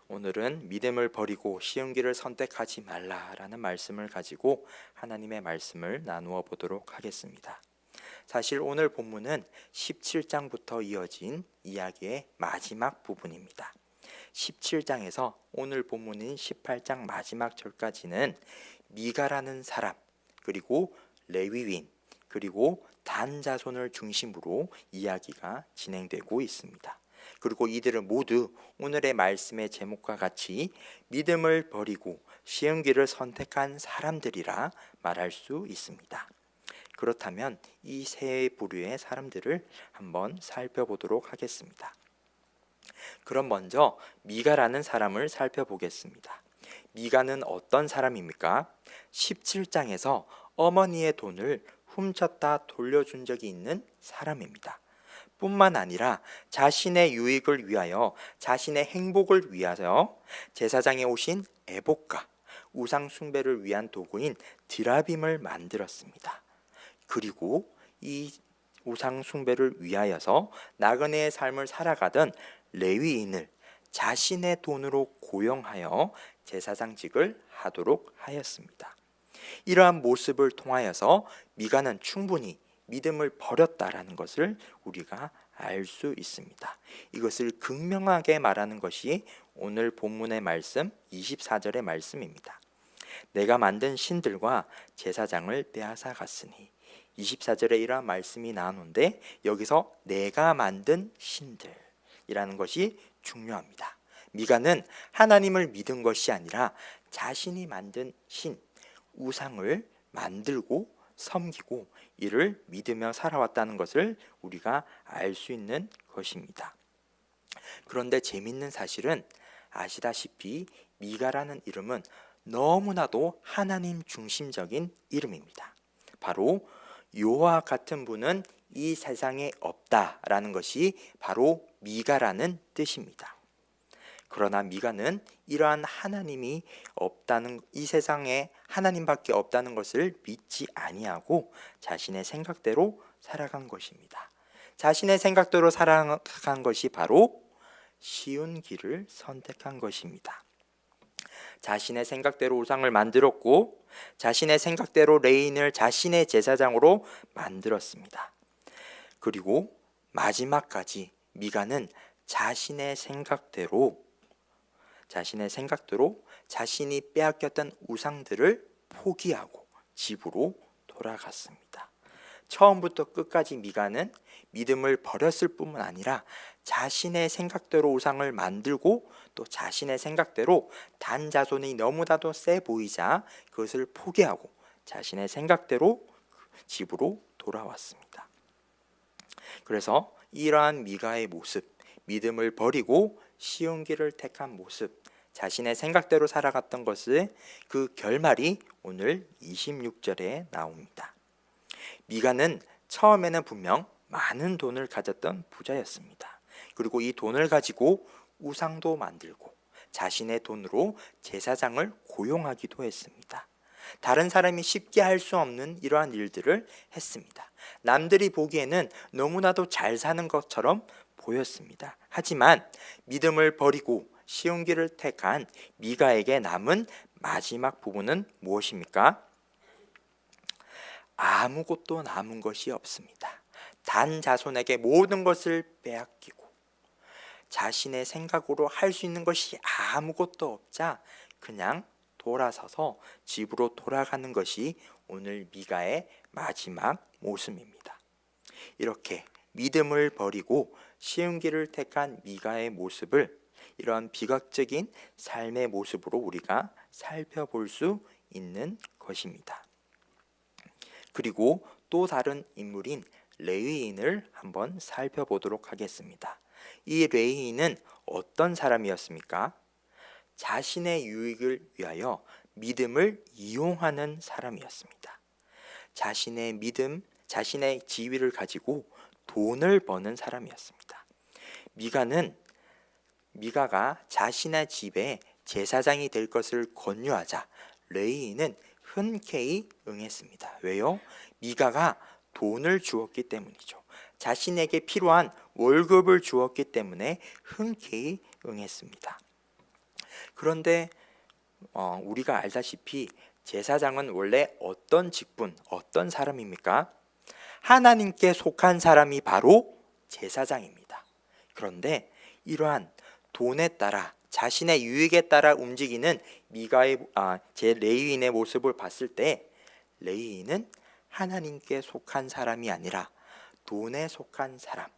오늘은 믿음을 버리고 쉬운 길을 선택하지 말라라는 말씀을 가지고 하나님의 말씀을 나누어 보도록 하겠습니다. 사실 오늘 본문은 17장부터 이어진 이야기의 마지막 부분입니다. 17장에서 오늘 본문인 18장 마지막 절까지는 미가라는 사람, 그리고 레위인, 그리고 단 자손을 중심으로 이야기가 진행되고 있습니다. 그리고 이들은 모두 오늘의 말씀의 제목과 같이 믿음을 버리고 쉬운 길을 선택한 사람들이라 말할 수 있습니다. 그렇다면 이 세 부류의 사람들을 한번 살펴보도록 하겠습니다. 그럼 먼저 미가라는 사람을 살펴보겠습니다. 미가는 어떤 사람입니까? 17장에서 어머니의 돈을 훔쳤다 돌려준 적이 있는 사람입니다. 뿐만 아니라 자신의 유익을 위하여, 자신의 행복을 위하여 제사장에 오신 애복과 우상 숭배를 위한 도구인 드라빔을 만들었습니다. 그리고 이 우상 숭배를 위하여서 나그네의 삶을 살아가던 레위인을 자신의 돈으로 고용하여 제사장직을 하도록 하였습니다. 이러한 모습을 통하여서 미가는 충분히 믿음을 버렸다라는 것을 우리가 알 수 있습니다. 이것을 극명하게 말하는 것이 오늘 본문의 말씀 24절의 말씀입니다. 내가 만든 신들과 제사장을 빼앗아 갔으니, 24절에 이러한 말씀이 나오는데 여기서 내가 만든 신들이라는 것이 중요합니다. 미가는 하나님을 믿은 것이 아니라 자신이 만든 신, 우상을 만들고 섬기고 이를 믿으며 살아왔다는 것을 우리가 알 수 있는 것입니다. 그런데 재밌는 사실은 아시다시피 미가라는 이름은 너무나도 하나님 중심적인 이름입니다. 바로 여호와 같은 분은 이 세상에 없다라는 것이 바로 미가라는 뜻입니다. 그러나 미가는 이러한 하나님이 없다는, 이 세상에 하나님밖에 없다는 것을 믿지 아니하고 자신의 생각대로 살아간 것입니다. 자신의 생각대로 살아간 것이 바로 쉬운 길을 선택한 것입니다. 자신의 생각대로 우상을 만들었고 자신의 생각대로 레인을 자신의 제사장으로 만들었습니다. 그리고 마지막까지 미가는 자신의 생각대로 자신이 빼앗겼던 우상들을 포기하고 집으로 돌아갔습니다. 처음부터 끝까지 미가는 믿음을 버렸을 뿐만 아니라 자신의 생각대로 우상을 만들고 또 자신의 생각대로 단 자손이 너무나도 세 보이자 그것을 포기하고 자신의 생각대로 집으로 돌아왔습니다. 그래서 이러한 미가의 모습, 믿음을 버리고 쉬운 길을 택한 모습, 자신의 생각대로 살아갔던 것의 그 결말이 오늘 26절에 나옵니다. 미가는 처음에는 분명 많은 돈을 가졌던 부자였습니다. 그리고 이 돈을 가지고 우상도 만들고 자신의 돈으로 제사장을 고용하기도 했습니다. 다른 사람이 쉽게 할 수 없는 이러한 일들을 했습니다. 남들이 보기에는 너무나도 잘 사는 것처럼 보였습니다. 하지만 믿음을 버리고 쉬운 길을 택한 미가에게 남은 마지막 부분은 무엇입니까? 아무것도 남은 것이 없습니다. 단 자손에게 모든 것을 빼앗기고 자신의 생각으로 할 수 있는 것이 아무것도 없자 그냥 돌아서서 집으로 돌아가는 것이 오늘 미가의 마지막 모습입니다. 이렇게 믿음을 버리고 쉬운 길을 택한 미가의 모습을 이러한 비극적인 삶의 모습으로 우리가 살펴볼 수 있는 것입니다. 그리고 또 다른 인물인 레위인을 한번 살펴보도록 하겠습니다. 이 레위인은 어떤 사람이었습니까? 자신의 유익을 위하여 믿음을 이용하는 사람이었습니다. 자신의 믿음, 자신의 지위를 가지고 돈을 버는 사람이었습니다. 미가가 자신의 집에 제사장이 될 것을 권유하자 레위인은 흔쾌히 응했습니다. 왜요? 미가가 돈을 주었기 때문이죠. 자신에게 필요한 월급을 주었기 때문에 흔쾌히 응했습니다. 그런데 우리가 알다시피 제사장은 원래 어떤 직분, 어떤 사람입니까? 하나님께 속한 사람이 바로 제사장입니다. 그런데 이러한 돈에 따라 자신의 유익에 따라 움직이는 제 레위인의 모습을 봤을 때 레위인은 하나님께 속한 사람이 아니라 돈에 속한 사람,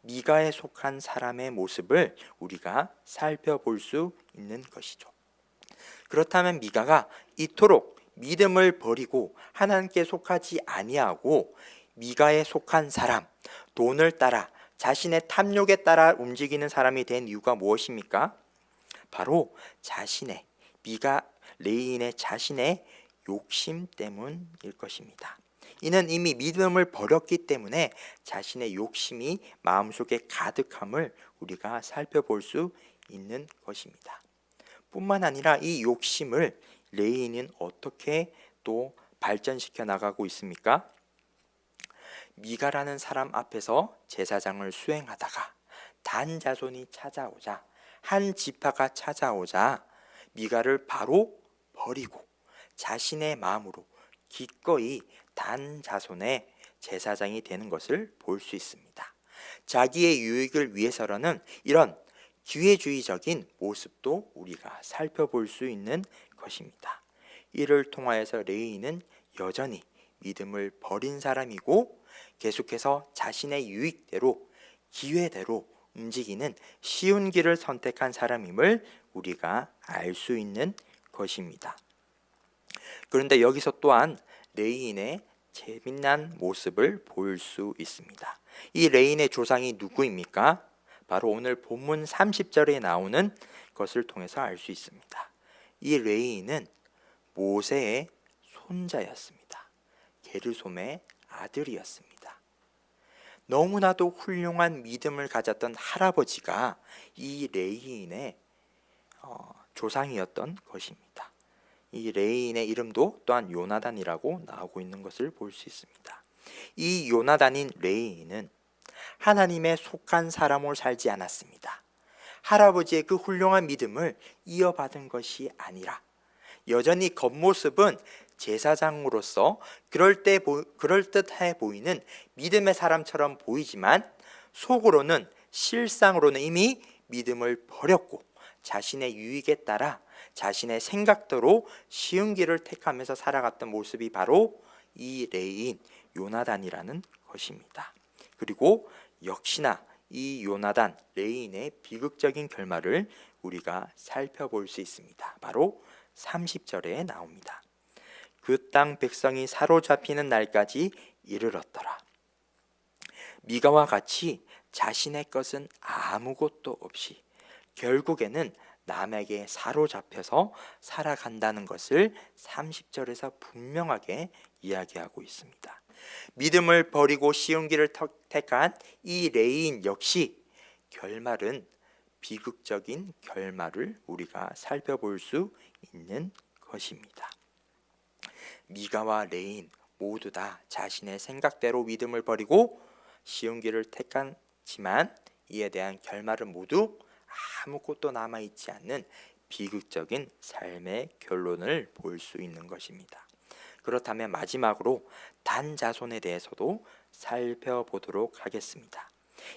미가에 속한 사람의 모습을 우리가 살펴볼 수 있는 것이죠. 그렇다면 미가가 이토록 믿음을 버리고 하나님께 속하지 아니하고 미가에 속한 사람, 돈을 따라 자신의 탐욕에 따라 움직이는 사람이 된 이유가 무엇입니까? 바로 레위인의 자신의 욕심 때문일 것입니다. 이는 이미 믿음을 버렸기 때문에 자신의 욕심이 마음속에 가득함을 우리가 살펴볼 수 있는 것입니다. 뿐만 아니라 이 욕심을 레위인은 어떻게 또 발전시켜 나가고 있습니까? 미가라는 사람 앞에서 제사장을 수행하다가 단 자손이 찾아오자, 한 지파가 찾아오자 미가를 바로 버리고 자신의 마음으로 기꺼이 단 자손의 제사장이 되는 것을 볼 수 있습니다. 자기의 유익을 위해서라는 이런 기회주의적인 모습도 우리가 살펴볼 수 있는 것입니다. 이를 통하여서 레위인은 여전히 믿음을 버린 사람이고 계속해서 자신의 유익대로 기회대로 움직이는 쉬운 길을 선택한 사람임을 우리가 알 수 있는 것입니다. 그런데 여기서 또한 레위인의 재미난 모습을 볼 수 있습니다. 이 레위인의 조상이 누구입니까? 바로 오늘 본문 30절에 나오는 것을 통해서 알 수 있습니다. 이 레위인은 모세의 손자였습니다. 게르솜의 아들이었습니다. 너무나도 훌륭한 믿음을 가졌던 할아버지가 이 레위인의 조상이었던 것입니다. 이 레위인의 이름도 또한 요나단이라고 나오고 있는 것을 볼 수 있습니다. 이 요나단인 레위인은 하나님의 속한 사람으로 살지 않았습니다. 할아버지의 그 훌륭한 믿음을 이어받은 것이 아니라 여전히 겉모습은 제사장으로서 그럴듯해 보이는 믿음의 사람처럼 보이지만 속으로는 실상으로는 이미 믿음을 버렸고 자신의 유익에 따라 자신의 생각대로 쉬운 길을 택하면서 살아갔던 모습이 바로 이 레위인 요나단이라는 것입니다. 그리고 역시나 이 요나단 레위인의 비극적인 결말을 우리가 살펴볼 수 있습니다. 바로 30절에 나옵니다. 그 땅 백성이 사로잡히는 날까지 이르렀더라. 미가와 같이 자신의 것은 아무것도 없이 결국에는 남에게 사로잡혀서 살아간다는 것을 30절에서 분명하게 이야기하고 있습니다. 믿음을 버리고 쉬운 길을 택한 이 레위인 역시 결말은 비극적인 결말을 우리가 살펴볼 수 있는 것입니다. 미가와 레위인 모두 다 자신의 생각대로 믿음을 버리고 쉬운 길을 택했지만 이에 대한 결말은 모두 아무것도 남아있지 않는 비극적인 삶의 결론을 볼 수 있는 것입니다. 그렇다면 마지막으로 단 자손에 대해서도 살펴보도록 하겠습니다.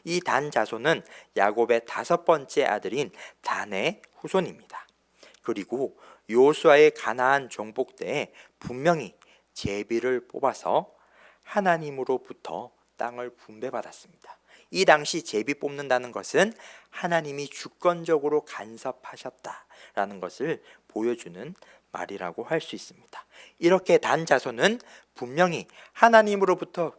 이 단 자손은 야곱의 5번째 아들인 단의 후손입니다. 그리고 여호수아의 가나안 정복 때에 분명히 제비를 뽑아서 하나님으로부터 땅을 분배받았습니다. 이 당시 제비 뽑는다는 것은 하나님이 주권적으로 간섭하셨다라는 것을 보여주는 말이라고 할 수 있습니다. 이렇게 단 자손은 분명히 하나님으로부터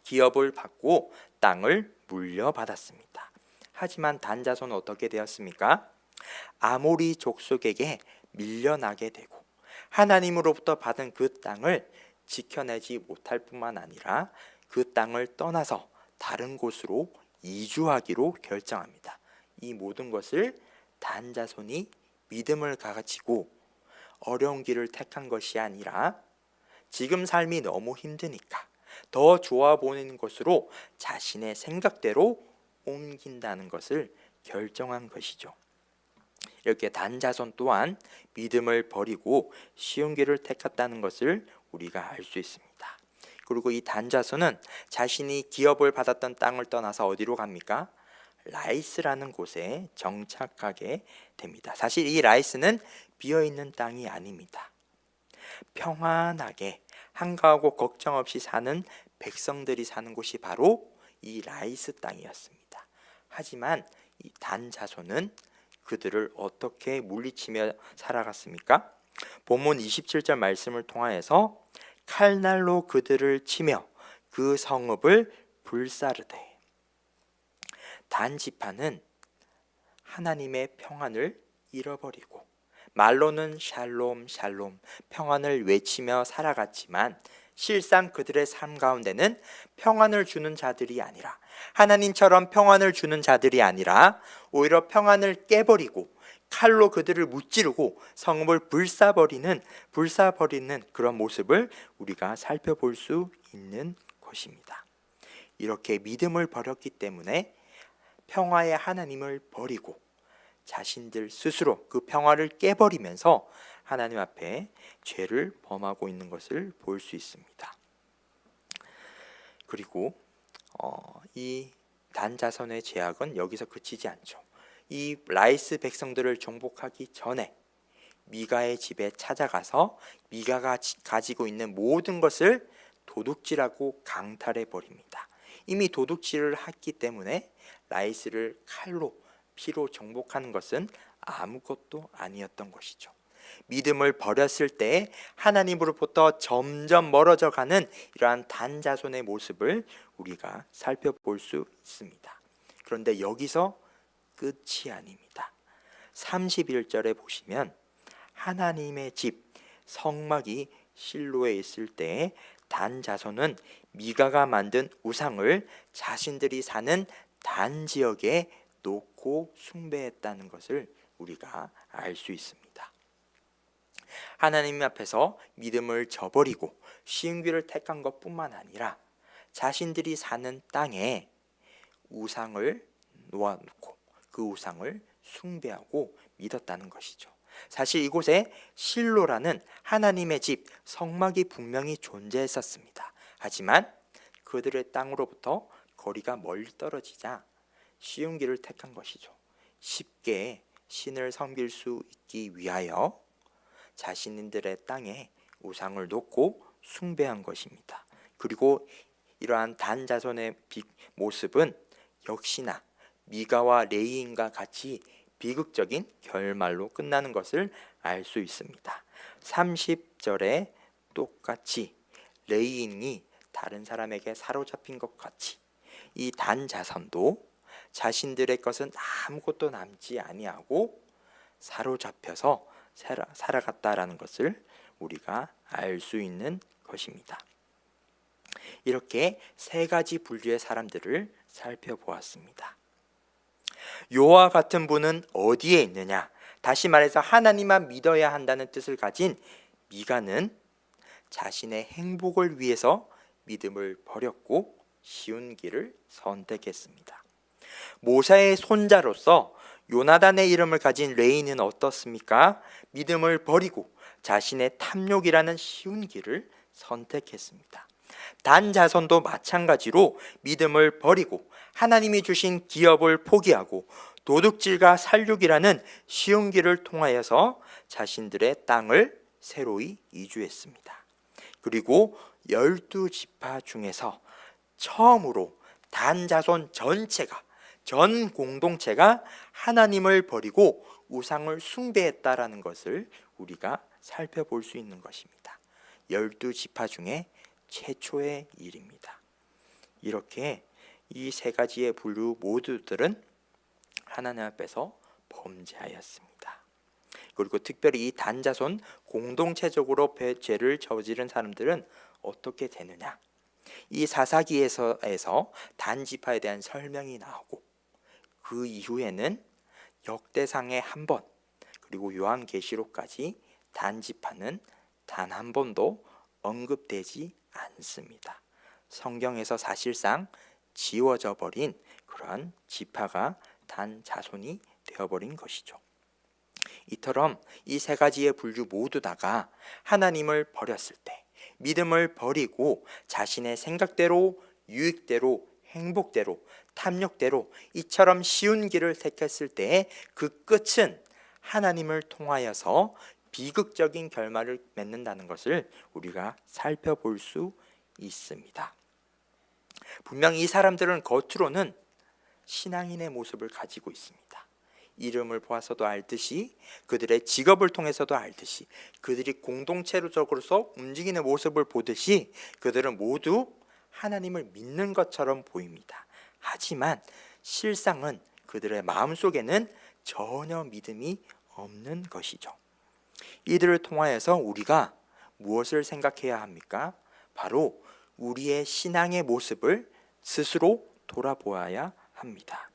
기업을 받고 땅을 물려받았습니다. 하지만 단 자손은 어떻게 되었습니까? 아모리 족속에게 밀려나게 되고 하나님으로부터 받은 그 땅을 지켜내지 못할 뿐만 아니라 그 땅을 떠나서 다른 곳으로 이주하기로 결정합니다. 이 모든 것을 단 자손이 믿음을 가지고 어려운 길을 택한 것이 아니라 지금 삶이 너무 힘드니까 더 좋아 보이는 것으로 자신의 생각대로 옮긴다는 것을 결정한 것이죠. 이렇게 단 자손 또한 믿음을 버리고 쉬운 길을 택했다는 것을 우리가 알 수 있습니다. 그리고 이 단 자손은 자신이 기업을 받았던 땅을 떠나서 어디로 갑니까? 라이스라는 곳에 정착하게 됩니다. 사실 이 라이스는 비어있는 땅이 아닙니다. 평안하게 한가하고 걱정 없이 사는 백성들이 사는 곳이 바로 이 라이스 땅이었습니다. 하지만 이 단 자손은 그들을 어떻게 물리치며 살아갔습니까? 본문 27절 말씀을 통하여서 칼날로 그들을 치며 그 성읍을 불사르되. 단 지파는 하나님의 평안을 잃어버리고 말로는 샬롬 샬롬 평안을 외치며 살아갔지만 실상 그들의 삶 가운데는 평안을 주는 자들이 아니라, 하나님처럼 평안을 주는 자들이 아니라 오히려 평안을 깨버리고 칼로 그들을 무찌르고 성읍을 불사버리는 그런 모습을 우리가 살펴볼 수 있는 것입니다. 이렇게 믿음을 버렸기 때문에 평화의 하나님을 버리고 자신들 스스로 그 평화를 깨버리면서 하나님 앞에 죄를 범하고 있는 것을 볼 수 있습니다. 그리고 이 단자손의 죄악은 여기서 그치지 않죠. 이 라이스 백성들을 정복하기 전에 미가의 집에 찾아가서 미가가 가지고 있는 모든 것을 도둑질하고 강탈해 버립니다. 이미 도둑질을 했기 때문에 라이스를 칼로 피로 정복하는 것은 아무것도 아니었던 것이죠. 믿음을 버렸을 때 하나님으로부터 점점 멀어져 가는 이러한 단자손의 모습을 우리가 살펴볼 수 있습니다. 그런데 여기서 끝이 아닙니다. 31절에 보시면 하나님의 집 성막이 실로에 있을 때 단 자손은 미가가 만든 우상을 자신들이 사는 단 지역에 놓고 숭배했다는 것을 우리가 알 수 있습니다. 하나님 앞에서 믿음을 저버리고 쉬운 길을 택한 것뿐만 아니라 자신들이 사는 땅에 우상을 놓아놓고 그 우상을 숭배하고 믿었다는 것이죠. 사실 이곳에 실로라는 하나님의 집 성막이 분명히 존재했었습니다. 하지만 그들의 땅으로부터 거리가 멀리 떨어지자 쉬운 길을 택한 것이죠. 쉽게 신을 섬길 수 있기 위하여 자신들의 땅에 우상을 놓고 숭배한 것입니다. 그리고 이러한 단 자손의 모습은 역시나 미가와 레이인과 같이 비극적인 결말로 끝나는 것을 알 수 있습니다. 30절에 똑같이 레이인이 다른 사람에게 사로잡힌 것 같이 이 단 자손도 자신들의 것은 아무것도 남지 아니하고 사로잡혀서 살아갔다라는 것을 우리가 알 수 있는 것입니다. 이렇게 세 가지 분류의 사람들을 살펴보았습니다. 요와 같은 분은 어디에 있느냐? 다시 말해서 하나님만 믿어야 한다는 뜻을 가진 미가는 자신의 행복을 위해서 믿음을 버렸고 쉬운 길을 선택했습니다. 모세의 손자로서 요나단의 이름을 가진 레이는 어떻습니까? 믿음을 버리고 자신의 탐욕이라는 쉬운 길을 선택했습니다. 단 자손도 마찬가지로 믿음을 버리고 하나님이 주신 기업을 포기하고 도둑질과 살육이라는 쉬운 길을 통하여서 자신들의 땅을 새로이 이주했습니다. 그리고 12지파 중에서 처음으로 단 자손 전체가, 전 공동체가 하나님을 버리고 우상을 숭배했다라는 것을 우리가 살펴볼 수 있는 것입니다. 12지파 중에 최초의 일입니다. 이렇게 이 세 가지의 분류 모두들은 하나님 앞에서 범죄하였습니다. 그리고 특별히 이 단자손 공동체적으로 죄를 저지른 사람들은 어떻게 되느냐? 이 사사기에서 단지파에 대한 설명이 나오고 그 이후에는 역대상에 한 번, 그리고 요한계시록까지 단지파는 단 한 번도 언급되지 않습니다. 성경에서 사실상 지워져 버린 그러한 지파가 단 자손이 되어버린 것이죠. 이처럼 이 세 가지의 분류 모두 다가 하나님을 버렸을 때, 믿음을 버리고 자신의 생각대로, 유익대로, 행복대로, 탐욕대로 이처럼 쉬운 길을 택했을 때의 그 끝은 하나님을 통하여서 비극적인 결말을 맺는다는 것을 우리가 살펴볼 수 있습니다. 분명 이 사람들은 겉으로는 신앙인의 모습을 가지고 있습니다. 이름을 보아서도 알듯이, 그들의 직업을 통해서도 알듯이, 그들이 공동체로서 움직이는 모습을 보듯이 그들은 모두 하나님을 믿는 것처럼 보입니다. 하지만 실상은 그들의 마음속에는 전혀 믿음이 없는 것이죠. 이들을 통하여서 우리가 무엇을 생각해야 합니까? 바로 우리의 신앙의 모습을 스스로 돌아보아야 합니다.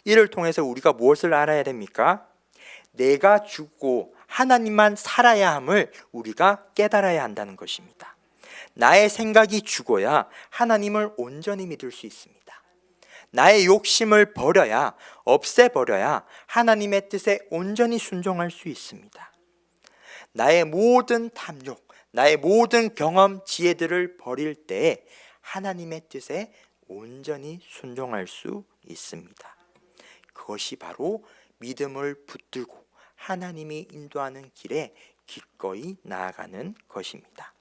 이를 통해서 우리가 무엇을 알아야 됩니까? 내가 죽고 하나님만 살아야 함을 우리가 깨달아야 한다는 것입니다. 나의 생각이 죽어야 하나님을 온전히 믿을 수 있습니다. 나의 욕심을 버려야, 없애버려야 하나님의 뜻에 온전히 순종할 수 있습니다. 나의 모든 탐욕, 나의 모든 경험, 지혜들을 버릴 때 하나님의 뜻에 온전히 순종할 수 있습니다. 그것이 바로 믿음을 붙들고 하나님이 인도하는 길에 기꺼이 나아가는 것입니다.